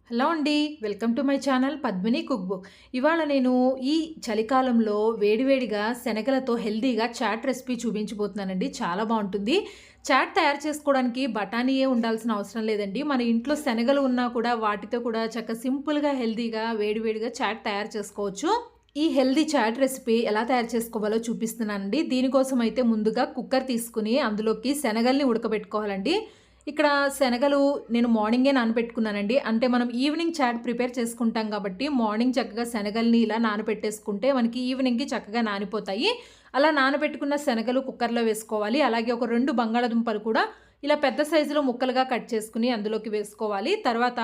Hello అండి. Welcome to my channel Padmini cook book. ఇవాళ నేను ఈ చలికాలంలో వేడివేడిగా శనగలతో హెల్తీగా చాట్ రెసిపీ చూపించబోతున్నానండి. చాలా బావుంటుంది. చాట్ తయారు చేసుకోవడానికి బఠానీయే ఉండాల్సిన అవసరం లేదండి. మన ఇంట్లో శనగలు ఉన్నా కూడా వాటితో కూడా సింపుల్‌గా, హెల్తీగా వేడివేడిగా చాట్ తయారు చేసుకోవచ్చు. ఈ హెల్తీ చాట్ రెసిపీ ఎలా తయారు చేసుకోవాలో చూపిస్తున్నానండి. దీనికోసం అయితే ముందుగా కుక్కర్ తీసుకొని అందులోకి శనగల్ని ఉడకబెట్టుకోవాలండి. ఇక్కడ శనగలు నేను మార్నింగే నానబెట్టుకున్నానండి. అంటే మనం ఈవినింగ్ చాట్ ప్రిపేర్ చేసుకుంటాం కాబట్టి మార్నింగ్ చక్కగా శనగల్ని ఇలా నానబెట్టేసుకుంటే మనకి ఈవినింగ్‌కి చక్కగా నానిపోతాయి. అలా నానబెట్టుకున్న శనగలు కుక్కర్‌లో వేసుకోవాలి. అలాగే ఒక 2 బంగాళాదుంపలు కూడా ఇలా పెద్ద సైజులో ముక్కలుగా కట్ చేసుకొని అందులోకి వేసుకోవాలి. తర్వాత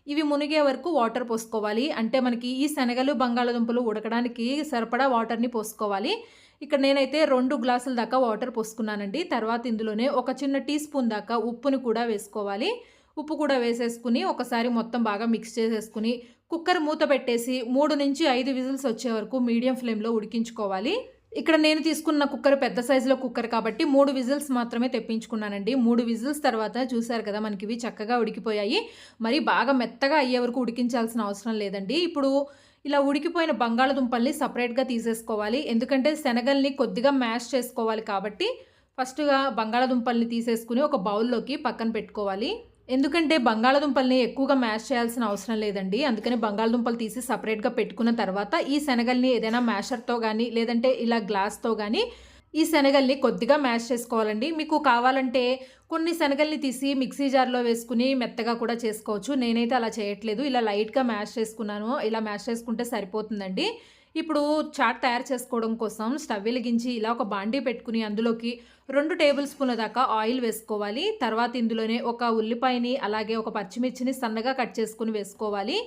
ఇవి మునిగే వరకు వాటర్ పోసుకోవాలి. అంటే మనకి ఈ శనగలు, బంగాళాదుంపలు ఉడకడానికి సరిపడా వాటర్‌ని పోసుకోవాలి. ఇక్కడ నేనైతే 2 గ్లాసుల దాకా వాటర్ పోసుకున్నానండి. తర్వాత ఇందులోనే ఒక చిన్న టీ స్పూన్ దాకా ఉప్పుని కూడా వేసుకోవాలి. ఉప్పు కూడా వేసేసుకొని ఒకసారి మొత్తం బాగా మిక్స్ చేసేసుకొని కుక్కర్ మూత పెట్టేసి 3-5 విజిల్స్ వచ్చే వరకు మీడియం ఫ్లేమ్‌లో ఉడికించుకోవాలి. ఇక్కడ నేను తీసుకున్న కుక్కర్ పెద్ద సైజులో కుక్కర్ కాబట్టి 3 విజిల్స్ మాత్రమే తెప్పించుకున్నానండి. 3 విజిల్స్ తర్వాత చూసారు కదా మనకివి చక్కగా ఉడికిపోయాయి. మరి బాగా మెత్తగా అయ్యే వరకు ఉడికించాల్సిన అవసరం లేదండి. ఇప్పుడు ఇలా ఉడికిపోయిన బంగాళదుంపల్ని సెపరేట్‌గా తీసేసుకోవాలి. ఎందుకంటే శనగల్ని కొద్దిగా మ్యాష్ చేసుకోవాలి కాబట్టి ఫస్ట్‌గా బంగాళదుంపల్ని తీసేసుకొని ఒక బౌల్‌లోకి పక్కన పెట్టుకోవాలి. ఎందుకంటే బంగాళదుంపల్ని ఎక్కువగా మ్యాష్ చేయాల్సిన అవసరం లేదండి. అందుకని బంగాళదుంపలు తీసి సెపరేట్‌గా పెట్టుకున్న తర్వాత ఈ శనగల్ని ఏదైనా మ్యాషర్‌తో గానీ, లేదంటే ఇలా గ్లాస్‌తో గానీ ఈ శనగల్ని కొద్దిగా మ్యాష్ చేసుకోవాలండి. మీకు కావాలంటే కొన్ని శనగల్ని తీసి మిక్సీ జార్‌లో వేసుకొని మెత్తగా కూడా చేసుకోవచ్చు. నేనైతే అలా చేయట్లేదు. ఇలా లైట్‌గా మ్యాష్ చేసుకున్నాను. ఇలా మ్యాష్ చేసుకుంటే సరిపోతుందండి. ఇప్పుడు చాట్ తయారు చేసుకోవడం కోసం స్టవ్ వెలిగించి ఇలా ఒక బాండీ పెట్టుకుని అందులోకి 2 టేబుల్ స్పూన్ల దాకా ఆయిల్ వేసుకోవాలి. తర్వాత ఇందులోనే ఒక ఉల్లిపాయని అలాగే ఒక పచ్చిమిర్చిని సన్నగా కట్ చేసుకొని వేసుకోవాలి.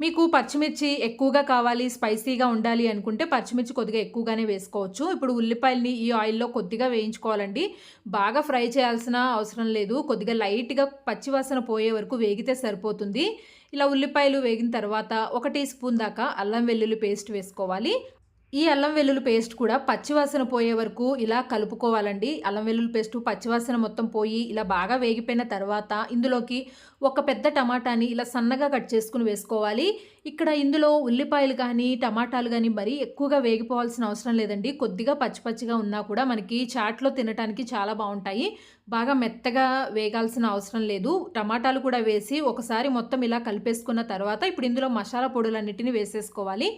మీకు పచ్చిమిర్చి ఎక్కువగా కావాలి, స్పైసీగా ఉండాలి అనుకుంటే పచ్చిమిర్చి కొద్దిగా ఎక్కువగానే వేసుకోవచ్చు. ఇప్పుడు ఉల్లిపాయల్ని ఈ ఆయిల్‌లో కొద్దిగా వేయించుకోవాలండి. బాగా ఫ్రై చేయాల్సిన అవసరం లేదు. కొద్దిగా లైట్‌గా పచ్చివాసన పోయే వరకు వేగితే సరిపోతుంది. ఇలా ఉల్లిపాయలు వేగిన తర్వాత ఒక టీ స్పూన్ దాకా అల్లం వెల్లుల్లి పేస్ట్ వేసుకోవాలి. ఈ అల్లం వెల్లుల్లి పేస్ట్ కూడా పచ్చివాసన పోయే వరకు ఇలా కలుపుకోవాలండి. అల్లం వెల్లుల్లి పేస్టు పచ్చివాసన మొత్తం పోయి ఇలా బాగా వేగిపోయిన తర్వాత ఇందులోకి ఒక పెద్ద టమాటాని ఇలా సన్నగా కట్ చేసుకొని వేసుకోవాలి. ఇక్కడ ఇందులో ఉల్లిపాయలు కానీ, టమాటాలు కానీ మరీ ఎక్కువగా వేగిపోవాల్సిన అవసరం లేదండి. కొద్దిగా పచ్చి పచ్చిగా ఉన్నా కూడా మనకి చాట్‌లో తినటానికి చాలా బావుంటాయి. బాగా మెత్తగా వేగాల్సిన అవసరం లేదు. టమాటాలు కూడా వేసి ఒకసారి మొత్తం ఇలా కలిపేసుకున్న తర్వాత ఇప్పుడు ఇందులో మసాలా పొడులన్నిటిని వేసేసుకోవాలి.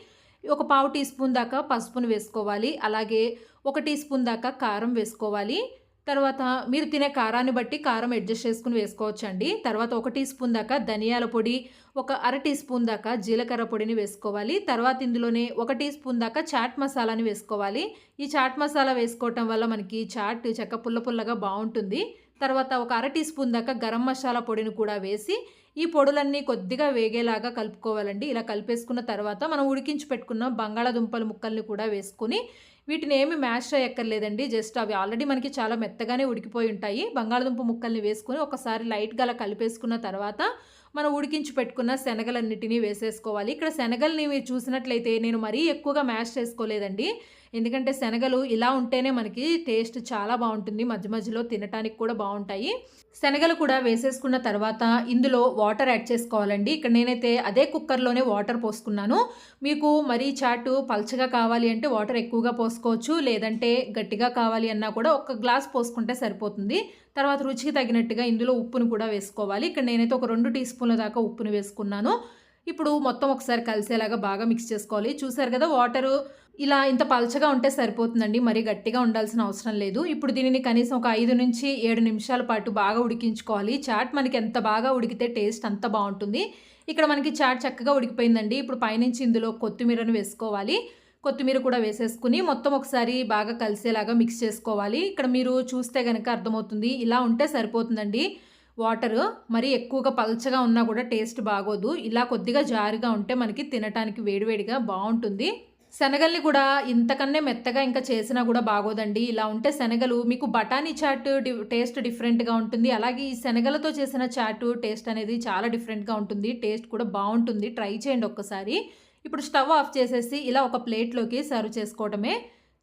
ఒక పావు టీ స్పూన్ దాకా పసుపును వేసుకోవాలి. అలాగే ఒక టీ స్పూన్ దాకా కారం వేసుకోవాలి. తర్వాత మీరు తినే కారాన్ని బట్టి కారం అడ్జస్ట్ చేసుకొని వేసుకోవచ్చండి. తర్వాత ఒక టీ స్పూన్ దాకా ధనియాల పొడి, ఒక అర టీ స్పూన్ దాకా జీలకర్ర పొడిని వేసుకోవాలి. తర్వాత ఇందులోనే ఒక టీ స్పూన్ దాకా చాట్ మసాలాని వేసుకోవాలి. ఈ చాట్ మసాలా వేసుకోవటం వల్ల మనకి చాట్ పుల్ల పుల్లగా బావుంటుంది. తర్వాత ఒక అర టీ స్పూన్ దాకా గరం మసాలా పొడిని కూడా వేసి ఈ పొడులన్నీ కొద్దిగా వేగేలాగా కలుపుకోవాలండి. ఇలా కలిపేసుకున్న తర్వాత మనం ఉడికించి పెట్టుకున్న బంగాళాదుంపల ముక్కల్ని కూడా వేసుకొని వీటిని ఏమి మ్యాష్ చేయక్కర్లేదండి. జస్ట్ అవి ఆల్రెడీ మనకి చాలా మెత్తగానే ఉడికిపోయి ఉంటాయి. బంగాళాదుంప ముక్కల్ని వేసుకొని ఒకసారి లైట్‌గా అలా కలిపేసుకున్న తర్వాత మనం ఉడికించి పెట్టుకున్న శనగలన్నిటిని వేసేసుకోవాలి. ఇక్కడ శనగల్ని మీరు చూసినట్లయితే నేను మరీ ఎక్కువగా మ్యాష్ చేసుకోలేదండి. ఎందుకంటే శనగలు ఇలా ఉంటేనే మనకి టేస్ట్ చాలా బావుంటుంది. మధ్య మధ్యలో తినటానికి కూడా బావుంటాయి. శనగలు కూడా వేసేసుకున్న తర్వాత ఇందులో వాటర్ యాడ్ చేసుకోవాలండి. ఇక్కడ నేనైతే అదే కుక్కర్‌లోనే వాటర్ పోసుకున్నాను. మీకు మరీ చాటు పల్చగా కావాలి అంటే వాటర్ ఎక్కువగా పోసుకోవచ్చు. లేదంటే గట్టిగా కావాలి అన్నా కూడా ఒక గ్లాస్ పోసుకుంటే సరిపోతుంది. తర్వాత రుచికి తగినట్టుగా ఇందులో ఉప్పును కూడా వేసుకోవాలి. ఇక్కడ నేనైతే ఒక 2 టీ స్పూన్ల దాకా ఉప్పుని వేసుకున్నాను. ఇప్పుడు మొత్తం ఒకసారి కలిసేలాగా బాగా మిక్స్ చేసుకోవాలి. చూసారు కదా వాటరు ఇలా ఇంత పల్చగా ఉంటే సరిపోతుందండి. మరీ గట్టిగా ఉండాల్సిన అవసరం లేదు. ఇప్పుడు దీనిని కనీసం ఒక 5-7 నిమిషాల పాటు బాగా ఉడికించుకోవాలి. చాట్ మనకి ఎంత బాగా ఉడికితే టేస్ట్ అంత బావుంటుంది. ఇక్కడ మనకి చాట్ చక్కగా ఉడికిపోయిందండి. ఇప్పుడు పైనుంచి ఇందులో కొత్తిమీరను వేసుకోవాలి. కొత్తిమీర కూడా వేసేసుకుని మొత్తం ఒకసారి బాగా కలిసేలాగా మిక్స్ చేసుకోవాలి. ఇక్కడ మీరు చూస్తే గనక అర్థమవుతుంది. ఇలా ఉంటే సరిపోతుందండి. వాటరు మరీ ఎక్కువగా పల్చగా ఉన్నా కూడా టేస్ట్ బాగోదు. ఇలా కొద్దిగా జారుగా ఉంటే మనకి తినటానికి వేడివేడిగా బావుంటుంది. శనగల్ని కూడా ఇంతకన్నా మెత్తగా ఇంకా చేసినా కూడా బాగోదండి. ఇలా ఉంటే శనగలు మీకు బఠానీ చాట్ టేస్ట్ డిఫరెంట్‌గా ఉంటుంది. అలాగే ఈ శనగలతో చేసిన చాటు టేస్ట్ అనేది చాలా డిఫరెంట్‌గా ఉంటుంది. టేస్ట్ కూడా బావుంటుంది. ట్రై చేయండి ఒక్కసారి. ఇప్పుడు స్టవ్ ఆఫ్ చేసేసి ఇలా ఒక ప్లేట్‌లోకి సర్వ్ చేసుకోవడమే.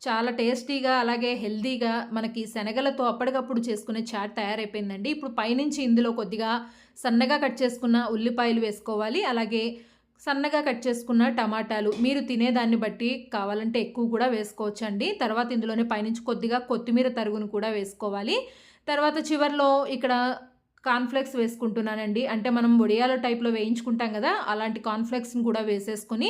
చాలా టేస్టీగా అలాగే హెల్తీగా మనకి శనగలతో అప్పటికప్పుడు చేసుకునే చాట్ తయారైపోయిందండి. ఇప్పుడు పైనుంచి ఇందులో కొద్దిగా సన్నగా కట్ చేసుకున్న ఉల్లిపాయలు వేసుకోవాలి. అలాగే సన్నగా కట్ చేసుకున్న టమాటాలు మీరు తినేదాన్ని బట్టి కావాలంటే ఎక్కువ కూడా వేసుకోవచ్చండి. తర్వాత ఇందులోనే పైనుంచి కొద్దిగా కొత్తిమీర తరుగును కూడా వేసుకోవాలి. తర్వాత చివర్లో ఇక్కడ కార్న్‌ఫ్లేక్స్ వేసుకుంటున్నానండి. అంటే మనం వడియాల టైప్‌లో వేయించుకుంటాం కదా! అలాంటి కార్న్‌ఫ్లేక్స్‌ని కూడా వేసేసుకొని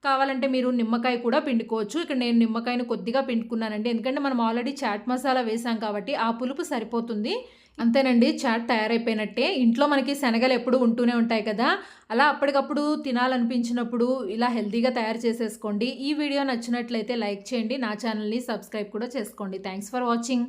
కావాలంటే మీరు నిమ్మకాయ కూడా పిండుకోవచ్చు. ఇక్కడ నేను నిమ్మకాయను కొద్దిగా పిండుకున్నానండి. ఎందుకంటే మనం ఆల్రెడీ చాట్ మసాలా వేసాం కాబట్టి ఆ పులుపు సరిపోతుంది. అంతేనండి, చాట్ తయారైపోయినట్టే. ఇంట్లో మనకి శనగలు ఎప్పుడూ ఉంటూనే ఉంటాయి కదా! అలా అప్పటికప్పుడు తినాలనిపించినప్పుడు ఇలా హెల్తీగా తయారు చేసేసుకోండి. ఈ వీడియో నచ్చినట్లయితే లైక్ చేయండి. నా ఛానల్‌ని సబ్స్క్రైబ్ కూడా చేసుకోండి. Thanks for watching.